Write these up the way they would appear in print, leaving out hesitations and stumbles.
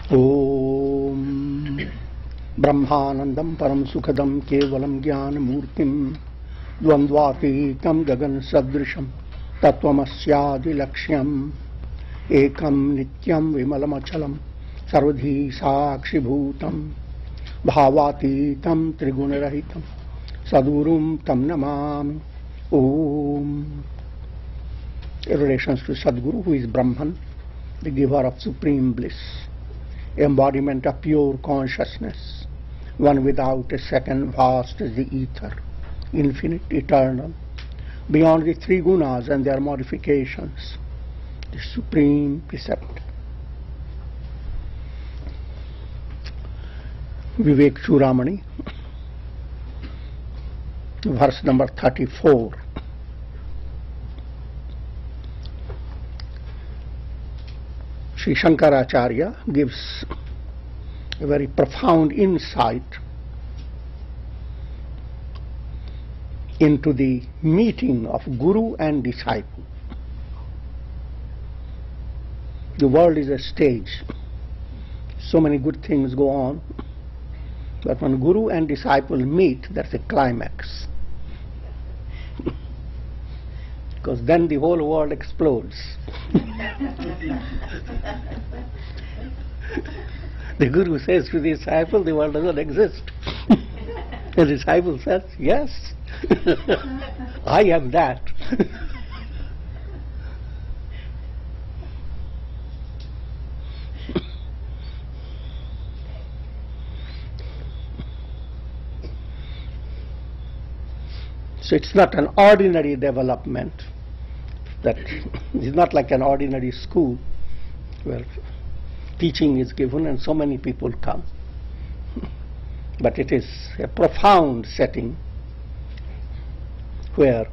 Om Brahmanandam Param Sukhadam Kevalam Jnana Murtim Dvandvatītam Gagan Sadrisham Tattvamasya Laksham Ekam Nityam Vimalamachalam Sarvadhi Sakshi Bhutam Bhavatītam Trigunarahitam Sadgurum Tam Namami. Om. Relations to Sadguru, who is Brahman, the giver of supreme bliss, embodiment of pure consciousness, one without a second, vast as the ether, infinite, eternal, beyond the three gunas and their modifications, the supreme preceptor. Viveka-Chudamani, verse number 34. Sri Shankaracharya gives a very profound insight into the meeting of Guru and disciple. The world is a stage. So many good things go on, but when Guru and disciple meet, that's a climax. Because then the whole world explodes. The Guru says to the disciple, the world doesn't exist. The disciple says, yes, I am that. So it's not an ordinary development. That is not like an ordinary school where teaching is given and so many people come. But it is a profound setting where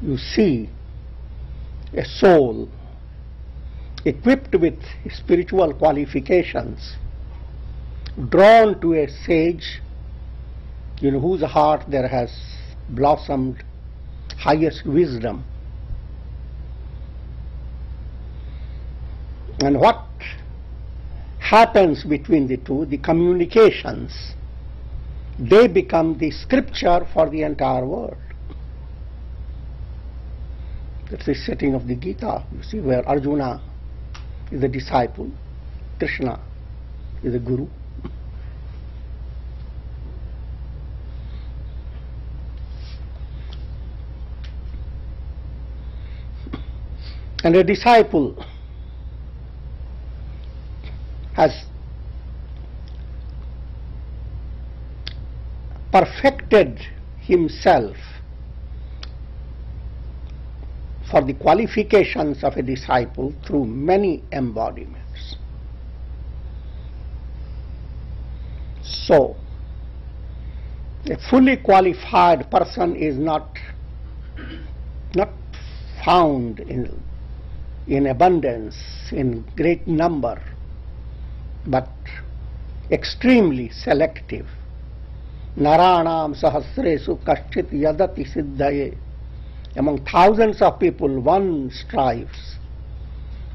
you see a soul equipped with spiritual qualifications, drawn to a sage in whose heart there has blossomed highest wisdom. And what happens between the two, the communications, they become the scripture for the entire world. That's the setting of the Gita, you see, where Arjuna is the disciple, Krishna is the Guru. And a disciple has perfected himself for the qualifications of a disciple through many embodiments. So, a fully qualified person is not found in abundance, in great number, but extremely selective. Naranam sahasresu kaschit yadati siddhaye. Among thousands of people, one strives.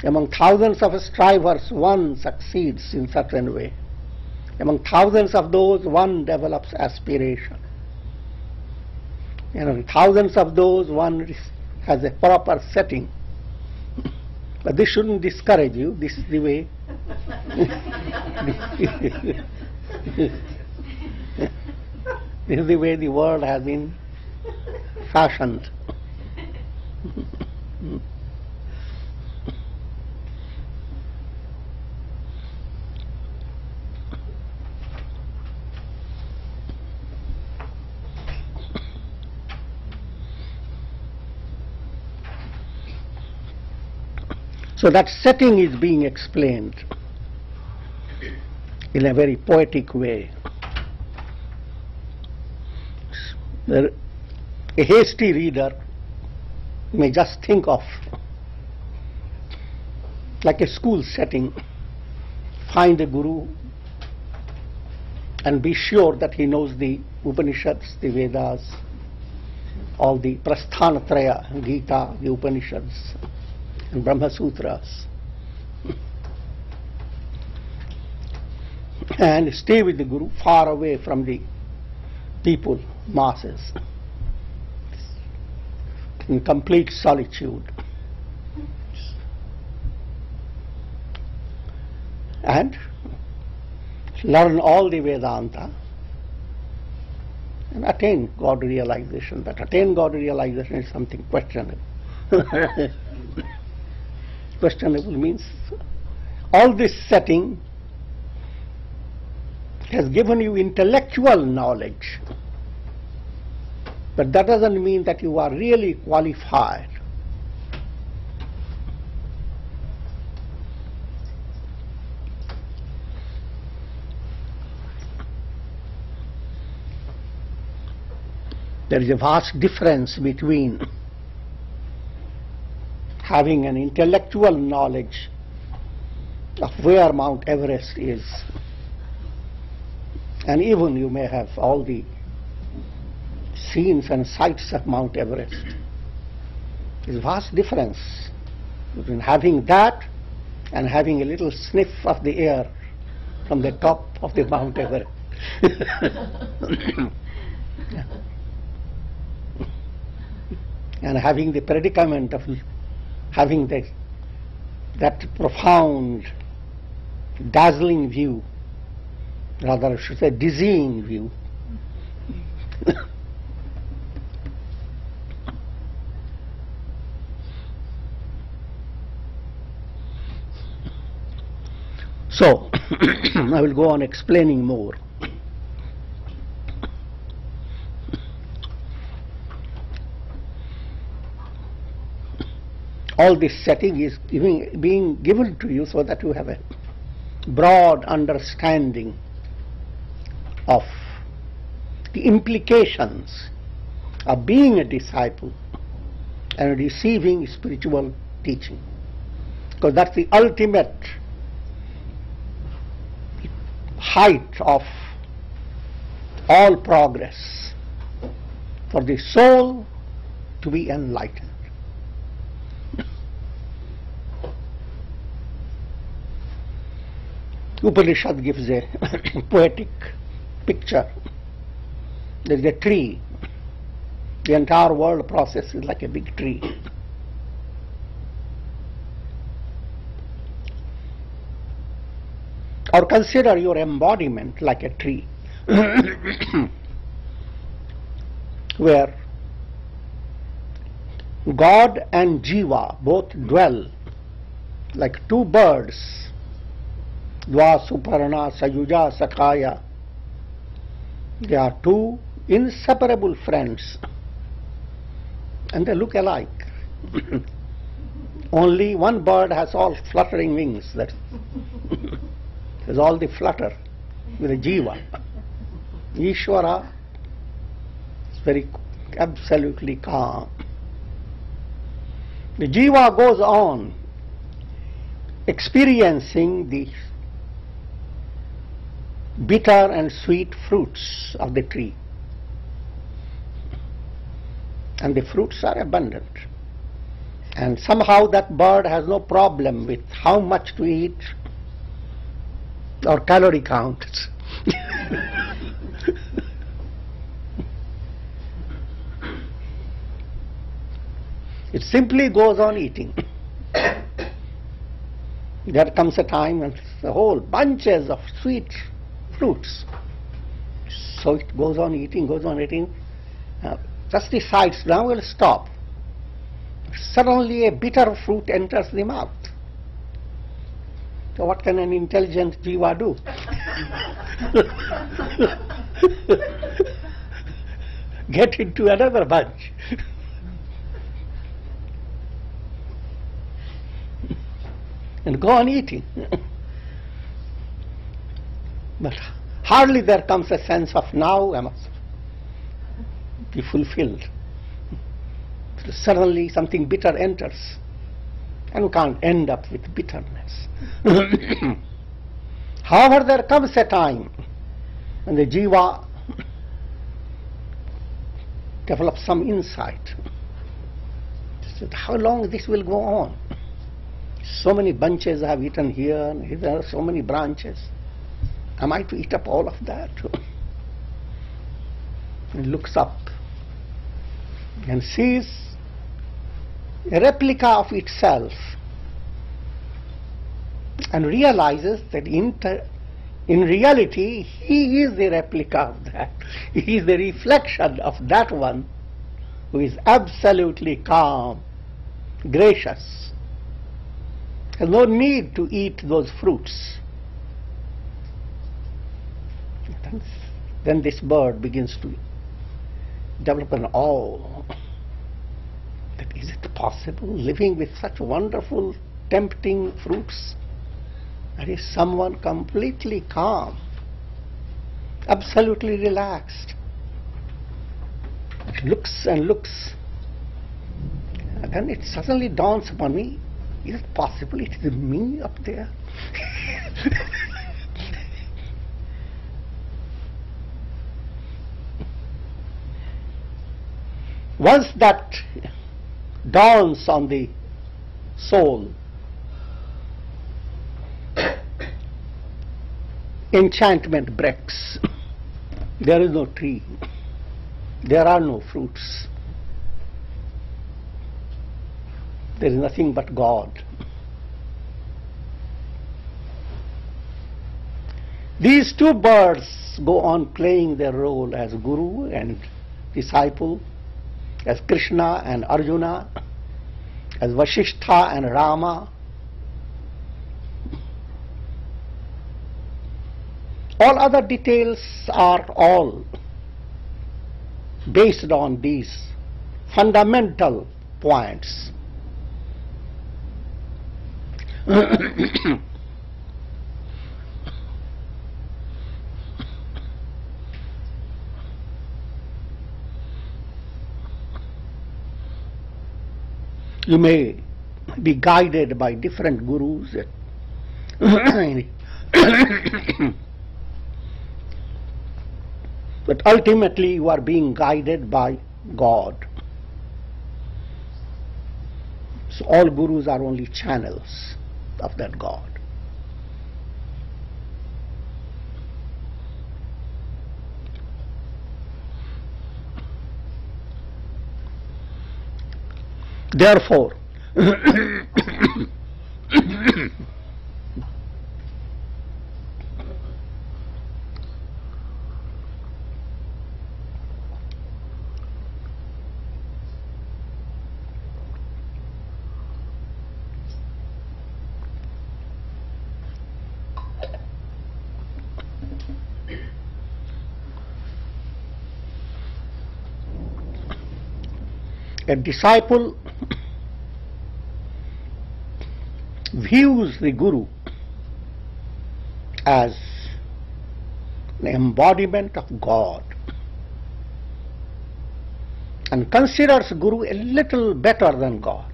Among thousands of strivers, one succeeds in certain way. Among thousands of those, one develops aspiration. Among thousands of those, one has a proper setting. But this shouldn't discourage you. This is the way. This is the way the world has been fashioned. So that setting is being explained in a very poetic way. A hasty reader may just think of like a school setting, find a guru and be sure that he knows the Upanishads, the Vedas, all the Prasthanatraya, Gita, the Upanishads, and Brahma Sutras. and stay with the Guru, far away from the people, masses, in complete solitude. And learn all the Vedanta and attain God realization. But attain God realization is something questionable. Questionable means all this setting has given you intellectual knowledge, but that doesn't mean that you are really qualified. There is a vast difference between having an intellectual knowledge of where Mount Everest is, and even you may have all the scenes and sights of Mount Everest. There is a vast difference between having that and having a little sniff of the air from the top of the Mount Everest. Yeah. And having the predicament of having that profound, dazzling view, rather I should say dizzying view. So, I will go on explaining more. All this setting is being given to you so that you have a broad understanding of the implications of being a disciple and receiving spiritual teaching. Because that's the ultimate height of all progress, for the soul to be enlightened. Upanishad gives a poetic picture. There is a tree. The entire world process is like a big tree. Or consider your embodiment like a tree, where God and Jiva both dwell like two birds. Dva Suparna Sayuja Sakhaya. They are two inseparable friends, and they look alike. Only one bird has all fluttering wings, that has all the flutter with a Jiva. Ishvara is very absolutely calm. The Jiva goes on experiencing the bitter and sweet fruits of the tree, and the fruits are abundant, and somehow that bird has no problem with how much to eat or calorie count. It simply goes on eating. There comes a time when the whole bunches of sweet fruits. So it goes on eating, just decides now we'll stop. Suddenly a bitter fruit enters the mouth. So what can an intelligent jiva do? Get into another bunch. And go on eating. But hardly there comes a sense of now I must be fulfilled. Suddenly something bitter enters, and you can't end up with bitterness. However, there comes a time when the jiva develops some insight. How long this will go on? So many bunches I have eaten here, and here are so many branches. Am I to eat up all of that? And looks up and sees a replica of itself and realizes that in reality he is the replica of that. He is the reflection of that one who is absolutely calm, gracious, has no need to eat those fruits. Then this bird begins to develop an awe that is it possible, living with such wonderful, tempting fruits? There is someone completely calm, absolutely relaxed. It looks and looks, and then it suddenly dawns upon me, is it possible it is me up there? Once that dawns on the soul, enchantment breaks. There is no tree. There are no fruits. There is nothing but God. These two birds go on playing their role as guru and disciple, as Krishna and Arjuna, as Vasishtha and Rama. All other details are all based on these fundamental points. You may be guided by different gurus, but ultimately you are being guided by God. So all gurus are only channels of that God. Therefore, a disciple views the guru as an embodiment of God and considers guru a little better than God.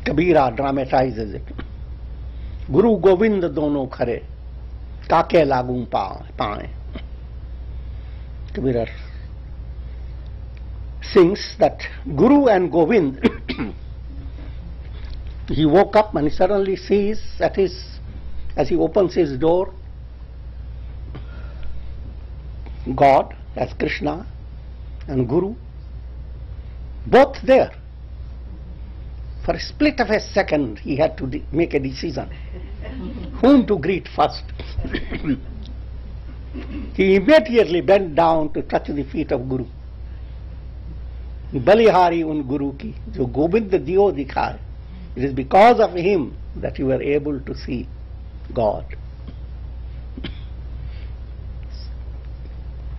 Kabira dramatizes it. Guru Govind dono khare, kake lagum pae. Kabira sings that Guru and Govind, he woke up and he suddenly sees as he opens his door, God as Krishna and Guru, both there. For a split of a second he had to make a decision whom to greet first. He immediately bent down to touch the feet of Guru. Balihari un Guru ki, jo Gobind diyo dikhaye. It is because of him that you were able to see God.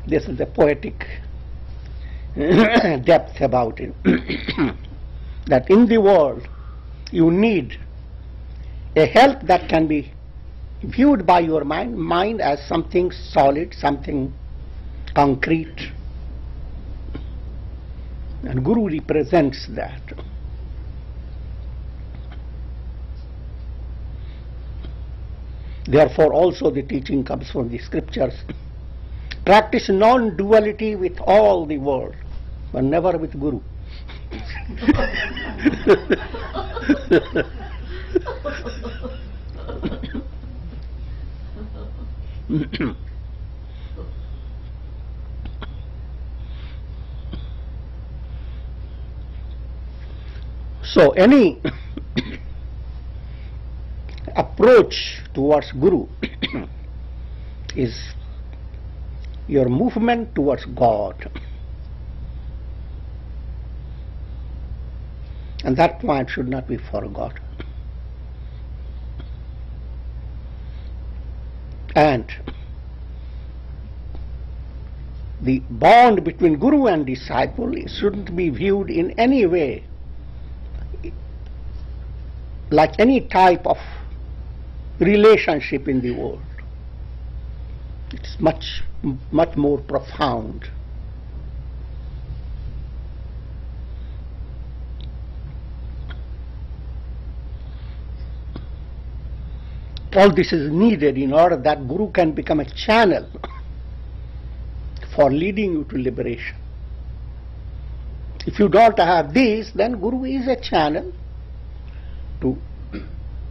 This is the poetic depth about it. That in the world you need a help that can be viewed by your mind as something solid, something concrete. And Guru represents that. Therefore also the teaching comes from the scriptures. Practice non-duality with all the world, but never with Guru. So any approach towards Guru is your movement towards God. And that point should not be forgotten. And the bond between Guru and disciple shouldn't be viewed in any way like any type of relationship in the world. It's much more profound. All this is needed in order that Guru can become a channel for leading you to liberation. If you don't have this, then Guru is a channel to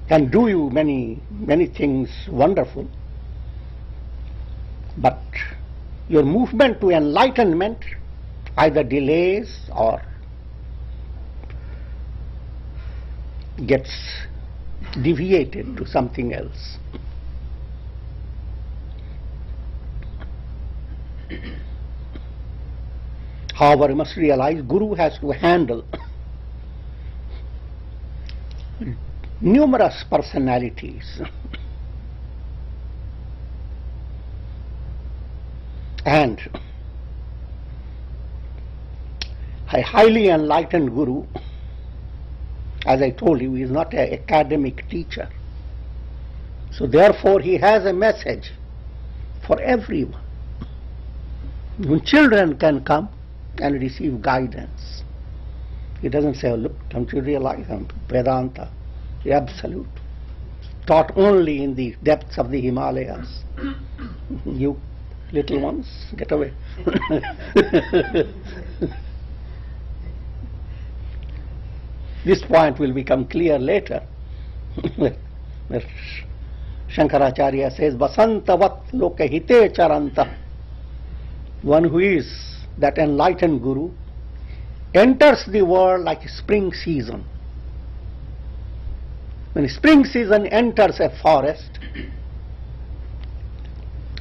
can do you many things wonderful, but your movement to enlightenment either delays or gets deviated to something else. However, you must realize Guru has to handle numerous personalities, and a highly enlightened Guru, as I told you, is not an academic teacher. So therefore he has a message for everyone. Even children can come and receive guidance. He doesn't say, oh, look, don't you realize Vedanta, the absolute, taught only in the depths of the Himalayas. You little ones, get away. This point will become clear later. Where Shankaracharya says, Vasantavat lokahite charanta. One who is that enlightened Guru enters the world like a spring season. When spring season enters a forest,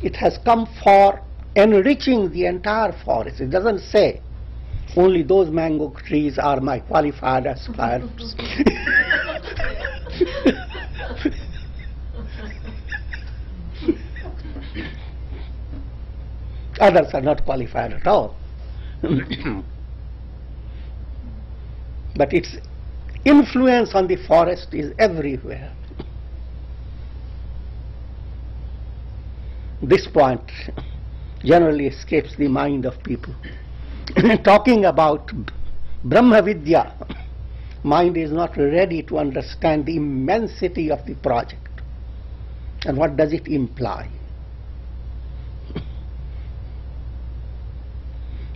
it has come for enriching the entire forest. It doesn't say, only those mango trees are my qualified aspirants. Others are not qualified at all. But its influence on the forest is everywhere. This point generally escapes the mind of people. Talking about Brahma Vidya, mind is not ready to understand the immensity of the project and what does it imply.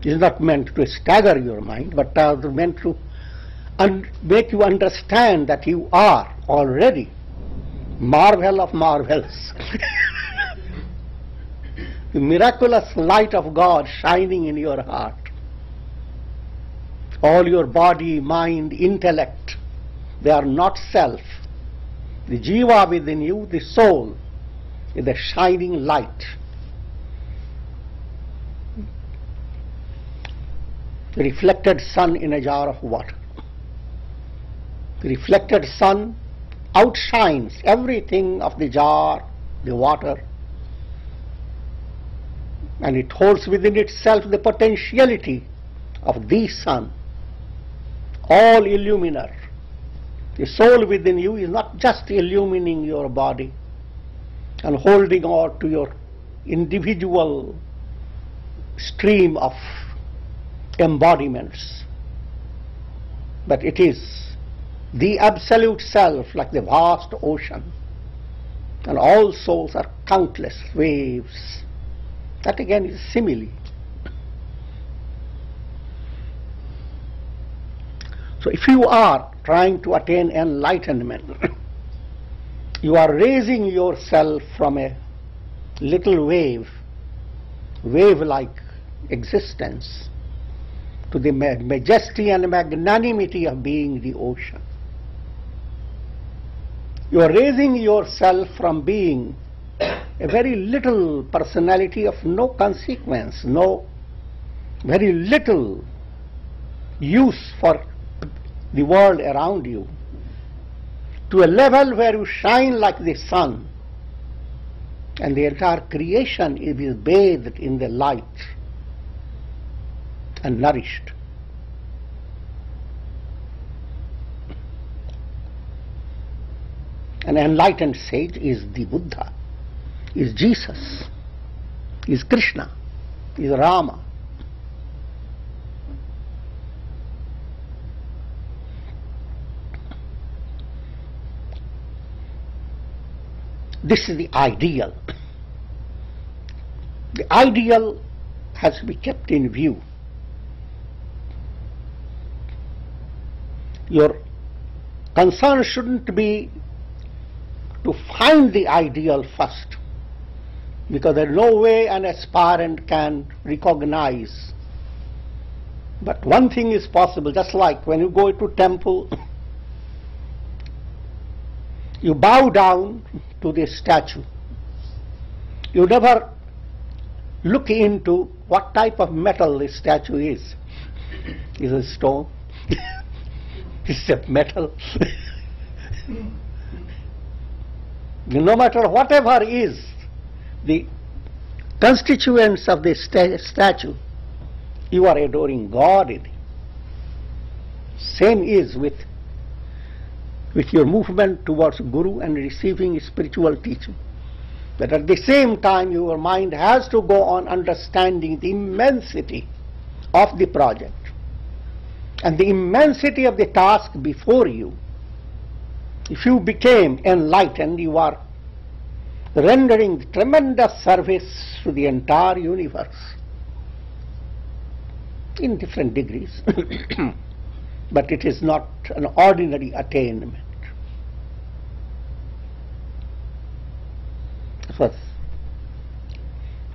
It is not meant to stagger your mind, but meant to make you understand that you are already marvel of marvels. The miraculous light of God shining in your heart. All your body, mind, intellect, they are not self. The jiva within you, the soul, is the shining light. The reflected sun in a jar of water. The reflected sun outshines everything of the jar, the water, and it holds within itself the potentiality of the sun, all illuminer. The soul within you is not just illumining your body and holding on to your individual stream of embodiments, but it is the absolute self, like the vast ocean, and all souls are countless waves. That again is simile. So if you are trying to attain enlightenment, you are raising yourself from a little wave-like existence, to the majesty and magnanimity of being the ocean. You are raising yourself from being a very little personality of no consequence, very little use for the world around you, to a level where you shine like the sun, and the entire creation is bathed in the light and nourished. An enlightened sage is the Buddha, is Jesus, is Krishna, is Rama. This is the ideal. The ideal has to be kept in view. Your concern shouldn't be to find the ideal first, because there is no way an aspirant can recognize. But one thing is possible, just like when you go to temple, you bow down to the statue. You never look into what type of metal the statue is. Is it stone? Is it metal? No matter whatever is the constituents of the statue, you are adoring God in it. Same is with your movement towards Guru and receiving spiritual teaching. But at the same time, your mind has to go on understanding the immensity of the project and the immensity of the task before you. If you became enlightened, you are rendering tremendous service to the entire universe in different degrees. But it is not an ordinary attainment. First,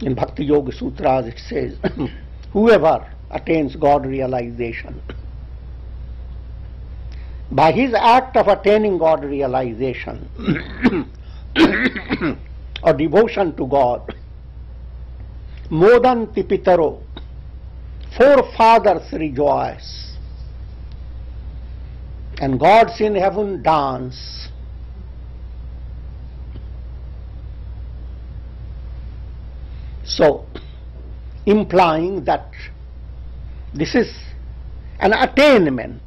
in Bhakti Yoga Sutras it says, whoever attains God realization, by his act of attaining God realization or devotion to God, modanti pitaro, forefathers rejoice, and gods in heaven dance. So, implying that this is an attainment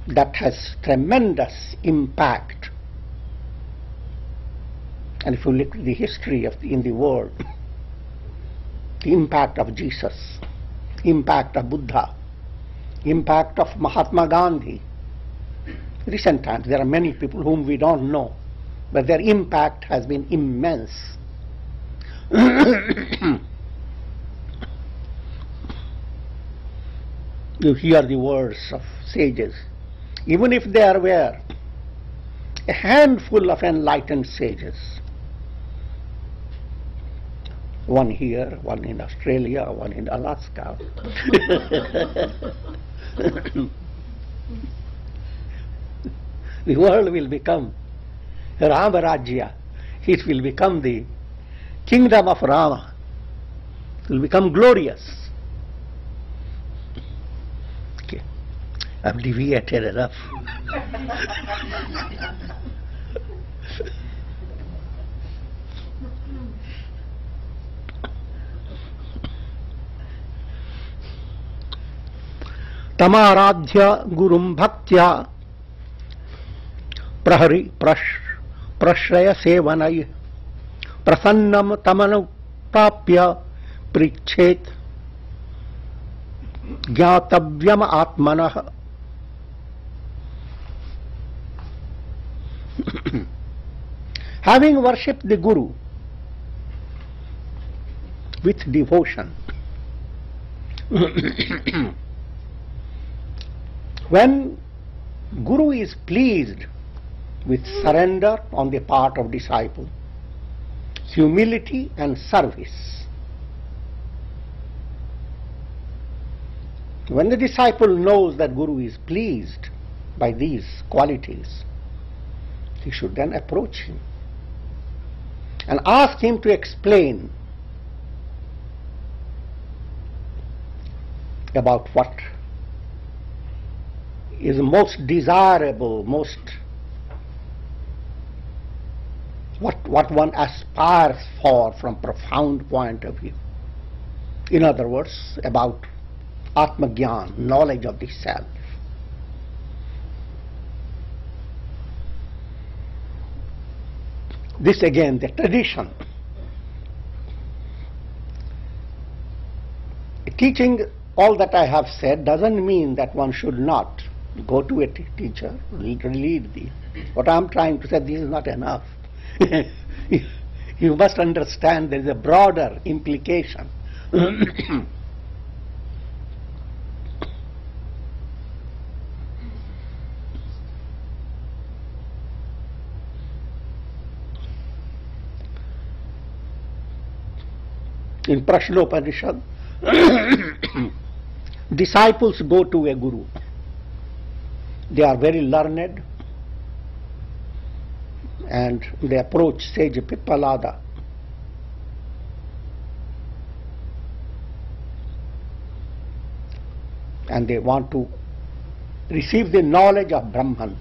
that has tremendous impact. And if you look at the history in the world, the impact of Jesus, impact of Buddha, impact of Mahatma Gandhi. Recent times there are many people whom we don't know, but their impact has been immense. You hear the words of sages, even if there were a handful of enlightened sages, one here, one in Australia, one in Alaska. The world will become Rama Rajya. It will become the kingdom of Rama. It will become glorious. Okay. I've deviated enough. Tamaradhya gurum bhaktya prahari prashraya sevanai prasannam tamanupapya prichet jnatavyam atmanah. Having worshipped the Guru with devotion, when Guru is pleased with surrender on the part of disciple, humility and service. When the disciple knows that Guru is pleased by these qualities, he should then approach him and ask him to explain about what is most desirable, what one aspires for from profound point of view. In other words, about Atma-Gyan, knowledge of the self. This again, the tradition. Teaching all that I have said doesn't mean that one should not go to a teacher, lead the. What I am trying to say, this is not enough. You must understand there is a broader implication. In Prashnopanishad, disciples go to a guru. They are very learned and they approach sage Pippalada. And they want to receive the knowledge of Brahman.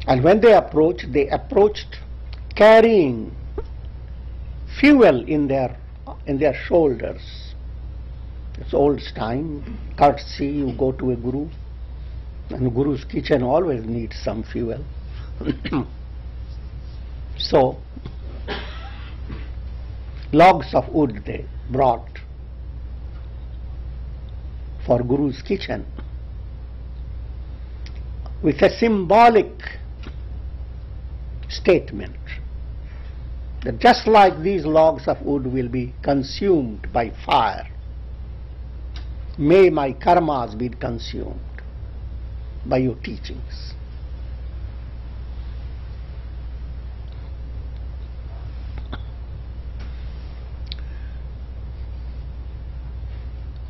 And when they approached carrying fuel in their shoulders. It's old time, courtesy, you go to a guru, and guru's kitchen always needs some fuel. So, logs of wood they brought for guru's kitchen with a symbolic statement that just like these logs of wood will be consumed by fire, may my karmas be consumed by your teachings.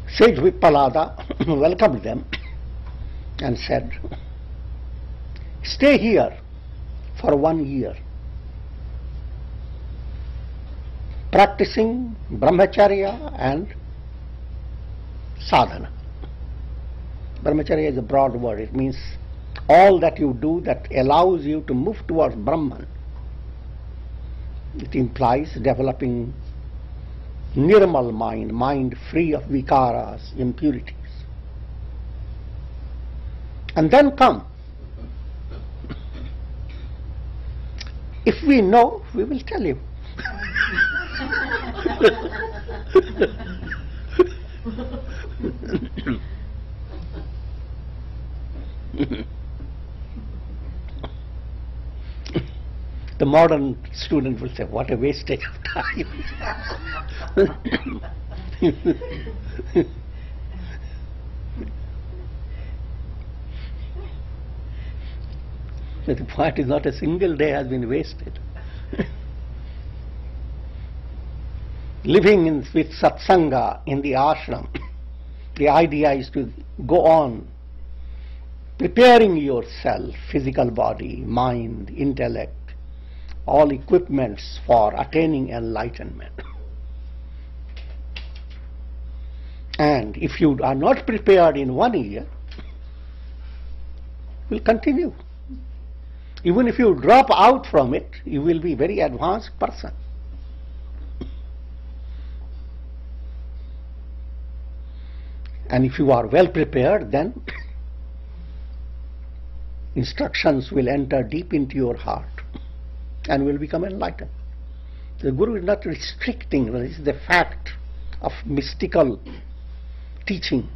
Sage Vippalada welcomed them and said, stay here for 1 year, practicing brahmacharya and sadhana. Brahmacharya is a broad word. It means all that you do that allows you to move towards Brahman. It implies developing nirmal mind free of vikaras, impurities. And then come. If we know, we will tell you. The modern student will say, what a wastage of time. The point is not a single day has been wasted. Living with satsanga in the ashram, the idea is to go on preparing yourself, physical body, mind, intellect, all equipments for attaining enlightenment. And if you are not prepared in 1 year, will continue. Even if you drop out from it, you will be a very advanced person. And if you are well prepared, then instructions will enter deep into your heart and will become enlightened. The Guru is not restricting, this is the fact of mystical teaching.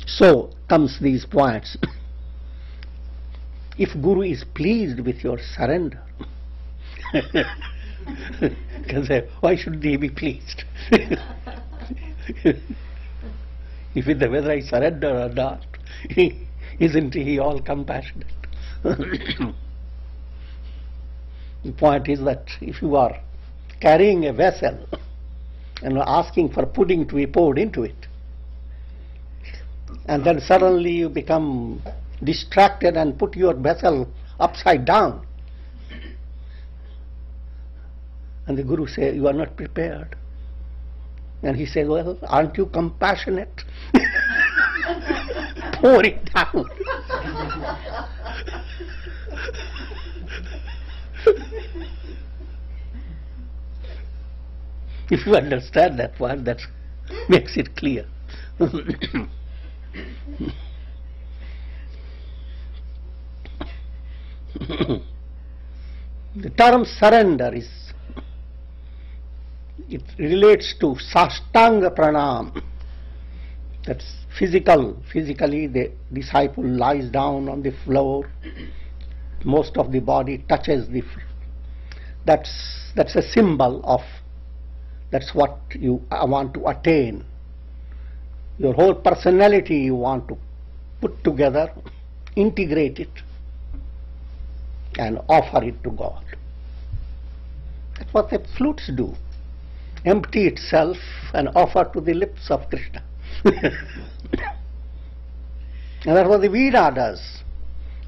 So comes these points. If Guru is pleased with your surrender, Can say, why should he be pleased? If it, whether I surrender or not, isn't he all compassionate? The point is that if you are carrying a vessel and asking for pudding to be poured into it, and then suddenly you become distracted and put your vessel upside down, and the Guru says, you are not prepared. And he says, well, aren't you compassionate? Pour it down. If you understand that one, that makes it clear. The term surrender is, it relates to Sashtanga Pranam. That's physical. Physically, the disciple lies down on the floor. Most of the body touches the floor. That's a symbol of, that's what you want to attain. Your whole personality you want to put together, integrate it, and offer it to God. That's what the flutes do. Empty itself and offer to the lips of Krishna. And that's what the Veena does.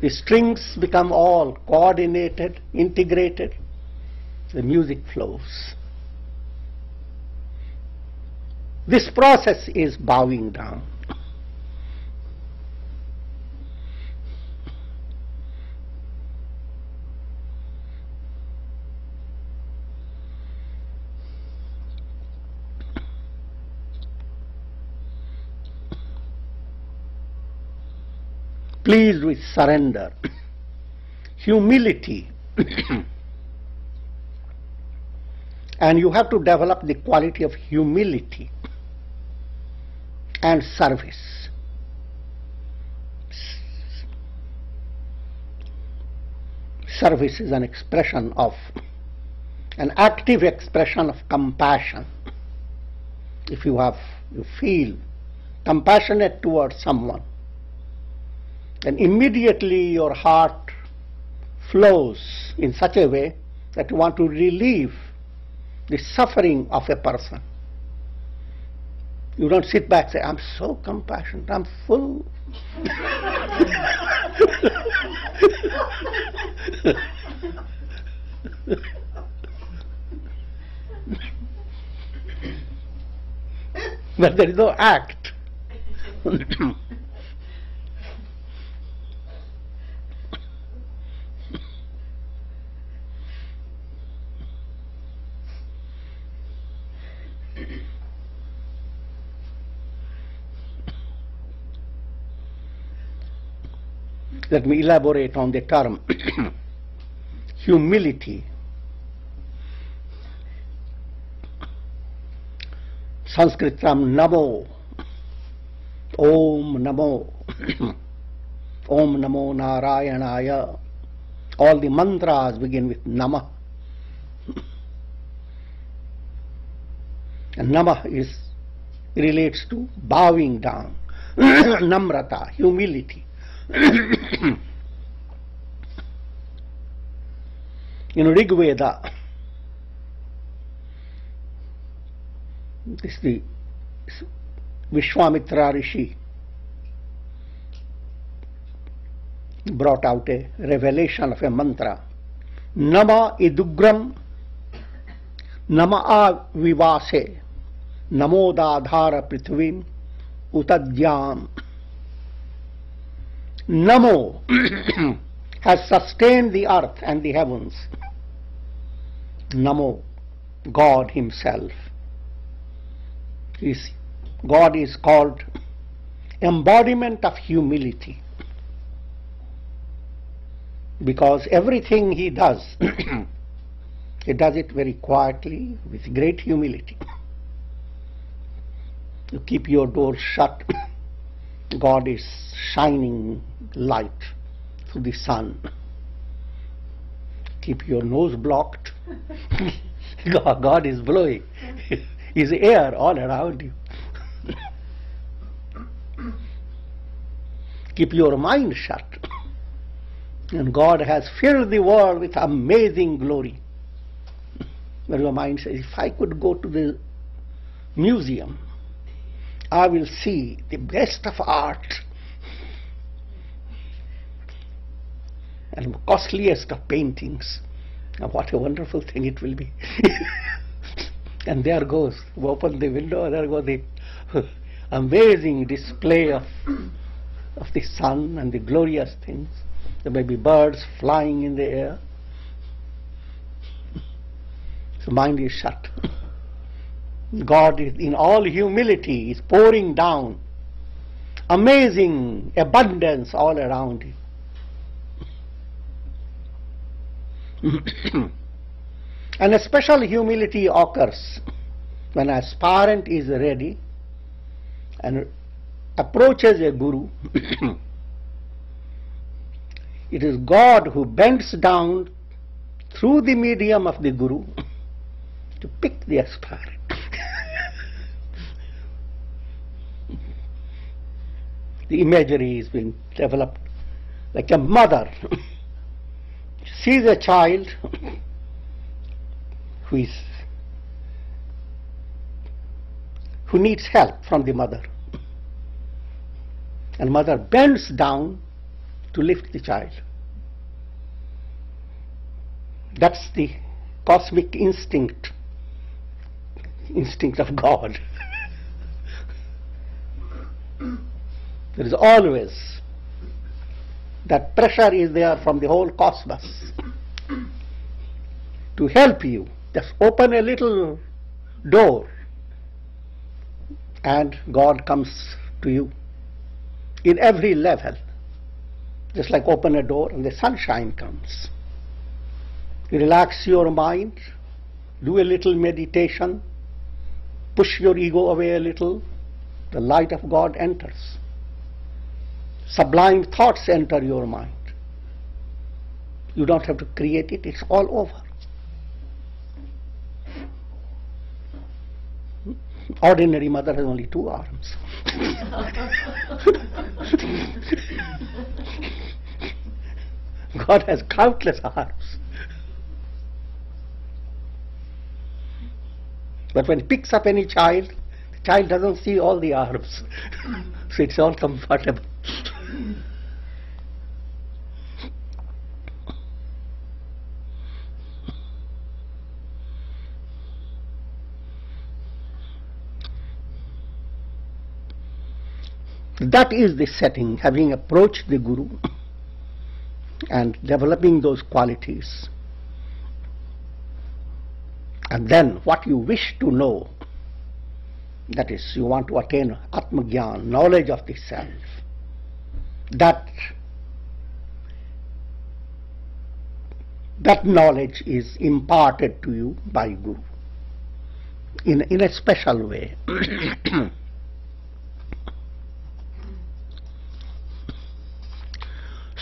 The strings become all coordinated, integrated. The music flows. This process is bowing down. Pleased with surrender, humility, and you have to develop the quality of humility and service. Service is an expression of, an active expression of compassion. If you feel compassionate towards someone, then immediately your heart flows in such a way that you want to relieve the suffering of a person. You don't sit back and say, I'm so compassionate, I'm full. But there is no act. Let me elaborate on the term humility. Sanskrit term Namo, Om Namo, Om Namo Narayanaya. All the mantras begin with Nama. And Nama relates to bowing down, Namrata, humility. In Rig Veda, this is the Vishwamitra Rishi brought out a revelation of a mantra. Nama idugram, nama vivase, namodadhara prithvim utadyam. Namo has sustained the earth and the heavens. Namo, God Himself. God is called embodiment of humility, because everything He does, He does it very quietly, with great humility. You keep your doors shut, God is shining light through the sun. Keep your nose blocked, God is blowing His air all around you. Keep your mind shut. And God has filled the world with amazing glory. But your mind says, if I could go to the museum, I will see the best of art and costliest of paintings. Now what a wonderful thing it will be. And there goes, you open the window, there goes the amazing display of the sun and the glorious things. There may be birds flying in the air. So mind is shut. God is in all humility is pouring down amazing abundance all around you. And a special humility occurs when an aspirant is ready and approaches a guru. It is God who bends down through the medium of the guru to pick the aspirant. The imagery has been developed like a mother sees a child who needs help from the mother, and mother bends down to lift the child. That's the cosmic instinct of God. There is always that pressure is there from the whole cosmos to help you. Just open a little door and God comes to you in every level. Just like open a door and the sunshine comes. You relax your mind, do a little meditation, push your ego away a little, the light of God enters. Sublime thoughts enter your mind. You don't have to create it, it's all over. Ordinary mother has only 2 arms. God has countless arms. But when he picks up any child, the child doesn't see all the arms. So it's all comfortable. That is the setting, having approached the Guru and developing those qualities. And then what you wish to know, that is, you want to attain Atma-Gyan, knowledge of the self, that knowledge is imparted to you by Guru in a special way.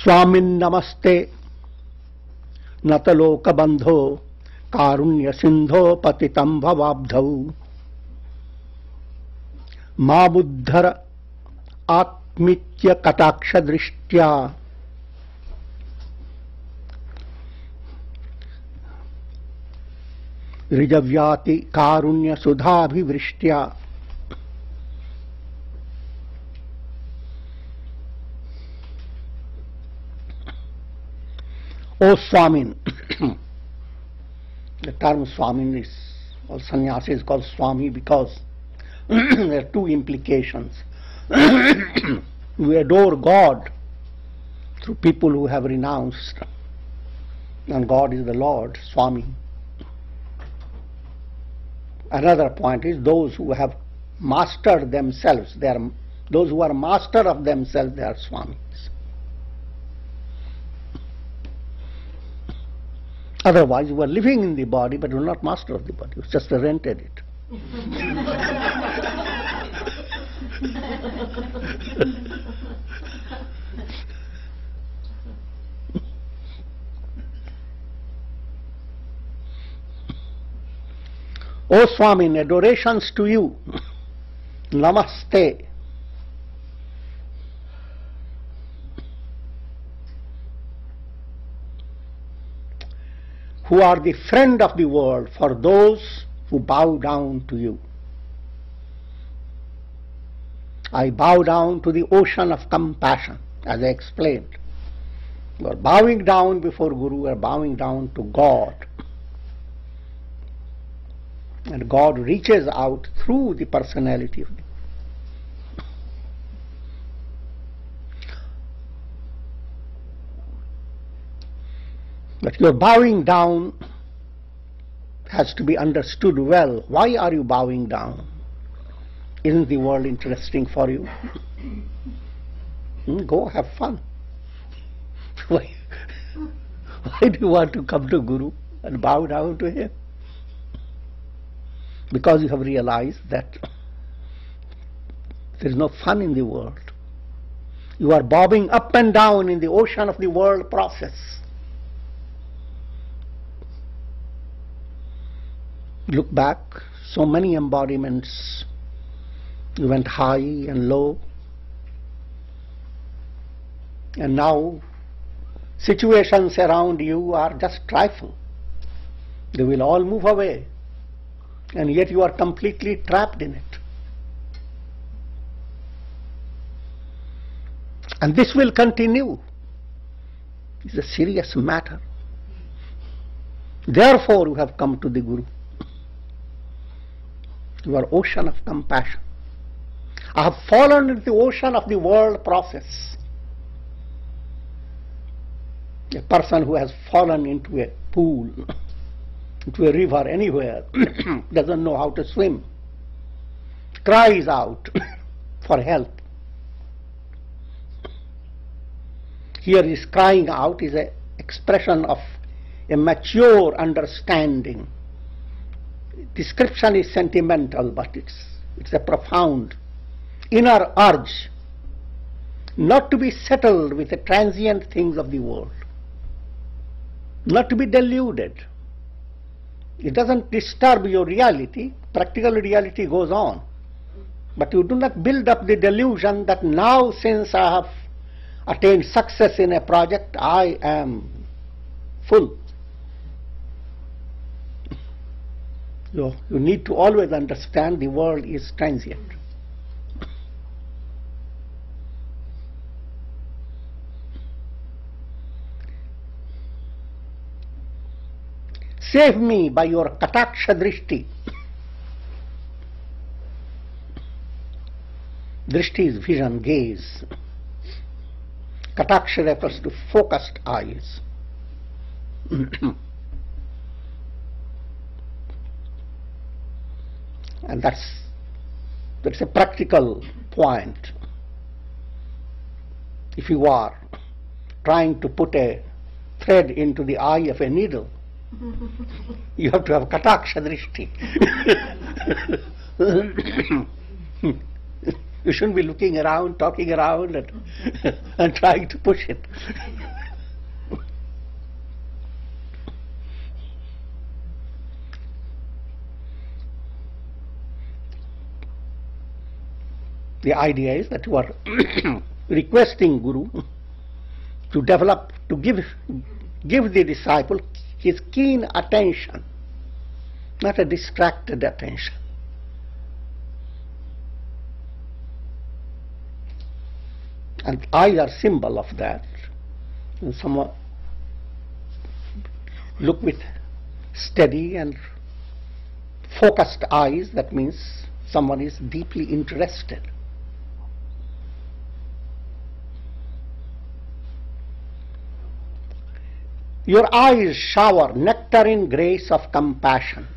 Swamin namaste nataloka bandho karunya sindho patitam bhavabdhau ma buddhara atmitya kataksha drishtya rijavyati karunya sudhabhivrishtya. O Swamin, the term Swamin is, or sannyasi is called Swami because there are 2 implications. We adore God through people who have renounced, and God is the Lord, Swami. Another point is those who have mastered themselves, those who are master of themselves, they are Swamis. Otherwise, you were living in the body, but you were not master of the body. You just rented it. O Swami, adorations to you. Namaste. Who are the friend of the world for those who bow down to you. I bow down to the ocean of compassion, as I explained. You are bowing down before Guru, you are bowing down to God. And God reaches out through the personality of the But your bowing down has to be understood well. Why are you bowing down? Isn't the world interesting for you? Go have fun. Why do you want to come to Guru and bow down to him? Because you have realized that there is no fun in the world. You are bobbing up and down in the ocean of the world process. Look back, so many embodiments. You went high and low. And now situations around you are just trifle. They will all move away. And yet you are completely trapped in it. And this will continue. It's a serious matter. Therefore you have come to the Guru. You are ocean of compassion. I have fallen into the ocean of the world process. A person who has fallen into a pool, into a river anywhere, doesn't know how to swim, cries out for help. Here is crying out is an expression of a mature understanding. Description is sentimental, but it's a profound inner urge not to be settled with the transient things of the world, not to be deluded. It doesn't disturb your reality. Practical reality goes on. But you do not build up the delusion that now, since I have attained success in a project, I am full. You need to always understand the world is transient. Save me by your kataksha drishti. Drishti is vision, gaze. Kataksha refers to focused eyes. And that's a practical point. If you are trying to put a thread into the eye of a needle, you have to have kataksha drishti. You shouldn't be looking around, talking around and trying to push it. The idea is that you are requesting Guru to develop, to give the disciple his keen attention, not a distracted attention. And eyes are symbol of that. And someone look with steady and focused eyes, that means someone is deeply interested. Your eyes shower nectarine grace of compassion.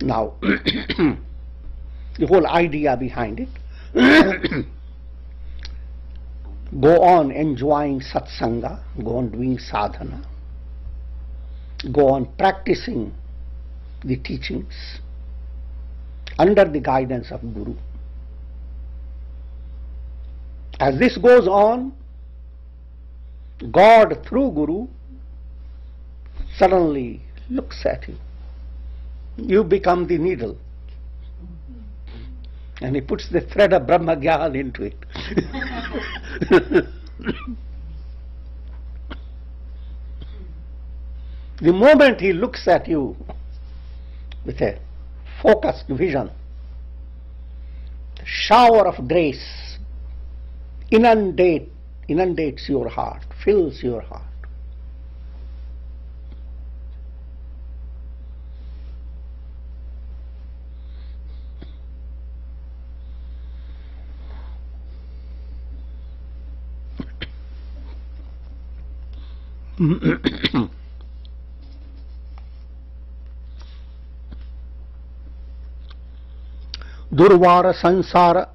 Now, the whole idea behind it, go on enjoying satsanga, go on doing sadhana, go on practicing the teachings under the guidance of Guru. As this goes on, God through Guru suddenly looks at you. You become the needle. And he puts the thread of Brahma Gyan into it. The moment he looks at you with a focused vision, the shower of grace inundates your heart, fills your heart. Durvara sansara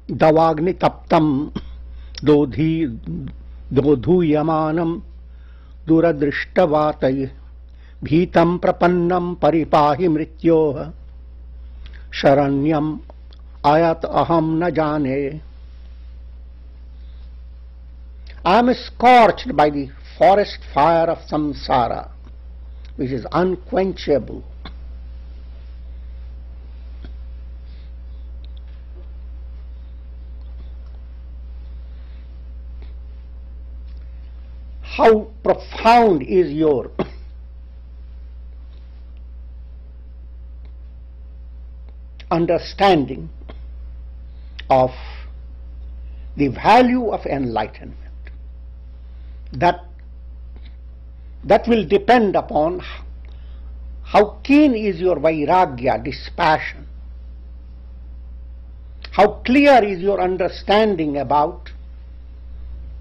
davagni taptam dodhuyamanam duradrishtavatai bhitam prapannam paripahi mrityoha sharanyam ayat aham na jane. I am scorched by the forest fire of samsara, which is unquenchable. How profound is your understanding of the value of enlightenment. That will depend upon how keen is your vairagya, dispassion, how clear is your understanding about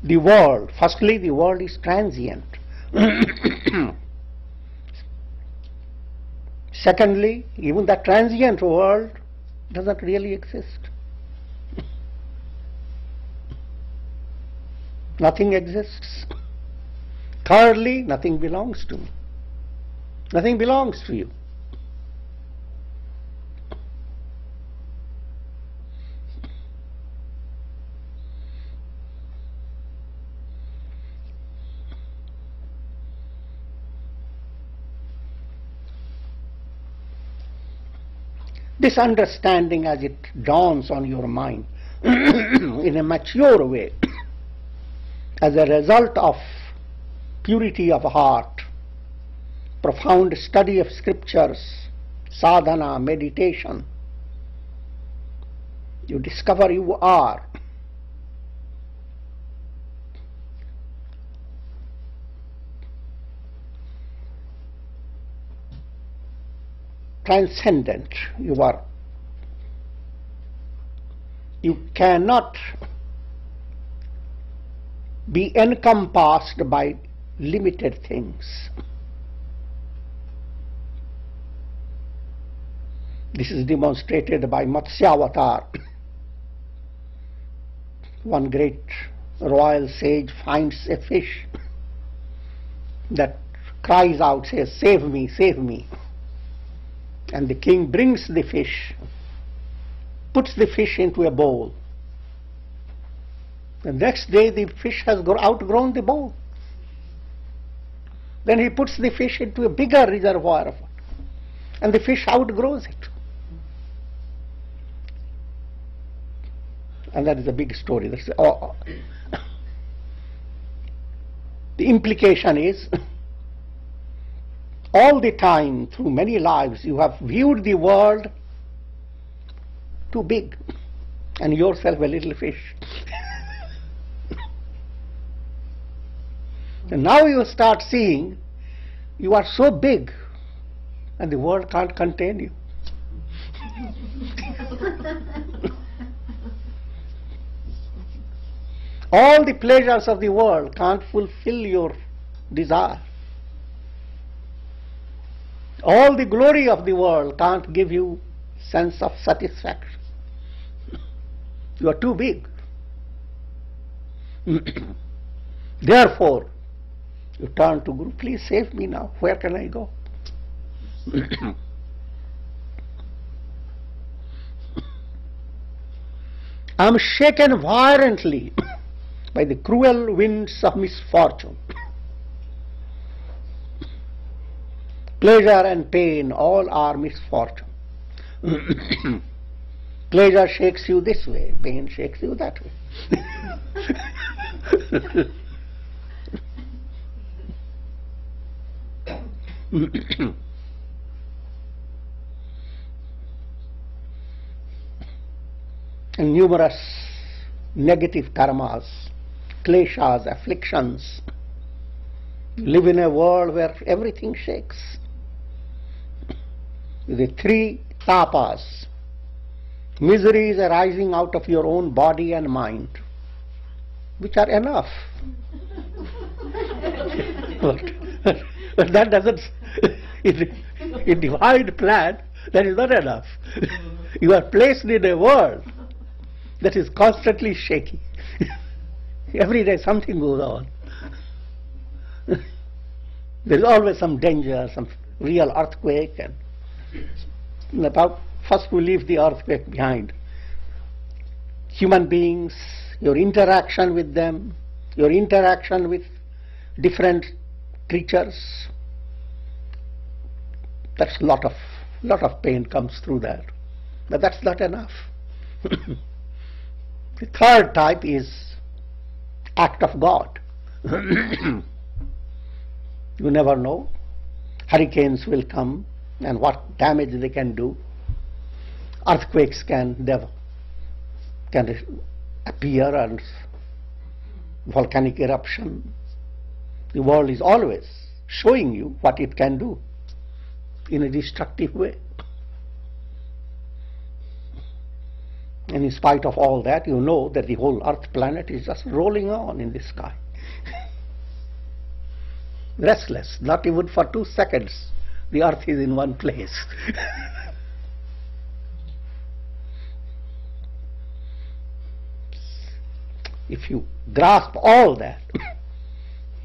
the world. Firstly, the world is transient. Secondly, even the transient world doesn't really exist. Nothing exists. Thirdly, nothing belongs to me. Nothing belongs to you. This understanding, as it dawns on your mind in a mature way, as a result of purity of heart, profound study of scriptures, sadhana, meditation, you discover you are transcendent. You cannot be encompassed by limited things. This is demonstrated by Matsya-avatar. One great royal sage finds a fish that cries out, says, "Save me, save me." And the king brings the fish, puts the fish into a bowl. The next day the fish has outgrown the bowl. Then he puts the fish into a bigger reservoir of water, and the fish outgrows it. And that is a big story. The implication is, all the time, through many lives, you have viewed the world too big and yourself a little fish. And now you start seeing you are so big and the world can't contain you. All the pleasures of the world can't fulfill your desire. All the glory of the world can't give you sense of satisfaction. You are too big. Therefore, you turn to Guru, "Please save me now. Where can I go?" I am shaken violently by the cruel winds of misfortune. Pleasure and pain all are misfortune. Pleasure shakes you this way, pain shakes you that way. And numerous negative karmas, kleshas, afflictions. You live in a world where everything shakes. The three tapas, miseries arising out of your own body and mind, which are enough. But that doesn't, in divine plan, that is not enough. You are placed in a world that is constantly shaky. Every day something goes on. There is always some danger, some real earthquake, and about first we leave the earthquake behind. Human beings, your interaction with them, your interaction with different creatures, that's a lot of pain comes through that. But that's not enough. The third type is act of God. You never know. Hurricanes will come and what damage they can do. Earthquakes can appear, and volcanic eruption. The world is always showing you what it can do in a destructive way. And in spite of all that, you know that the whole earth planet is just rolling on in the sky. Restless, not even for 2 seconds the earth is in one place. If you grasp all that,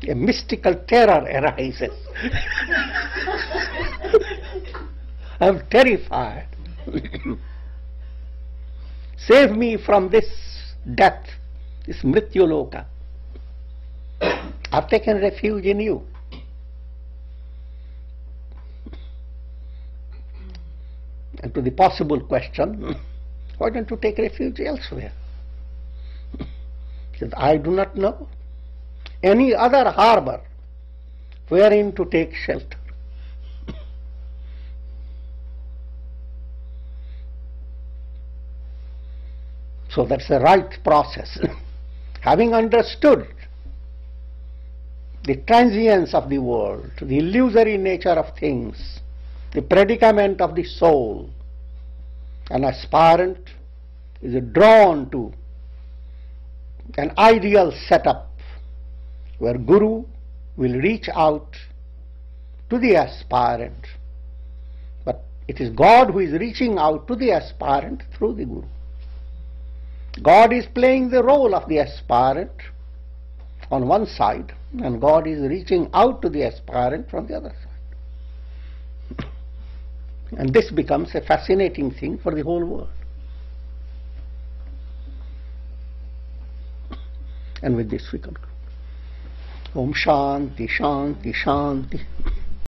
a mystical terror arises. I am terrified. Save me from this death, this mrityuloka. I have taken refuge in you. And to the possible question, why don't you take refuge elsewhere? He says, I do not know any other harbor wherein to take shelter. So that's the right process. Having understood the transience of the world, the illusory nature of things, the predicament of the soul, an aspirant is drawn to an ideal setup where Guru will reach out to the aspirant. But it is God who is reaching out to the aspirant through the Guru. God is playing the role of the aspirant on one side, and God is reaching out to the aspirant from the other side. And this becomes a fascinating thing for the whole world. And with this we conclude. Om Shanti, Shanti, Shanti.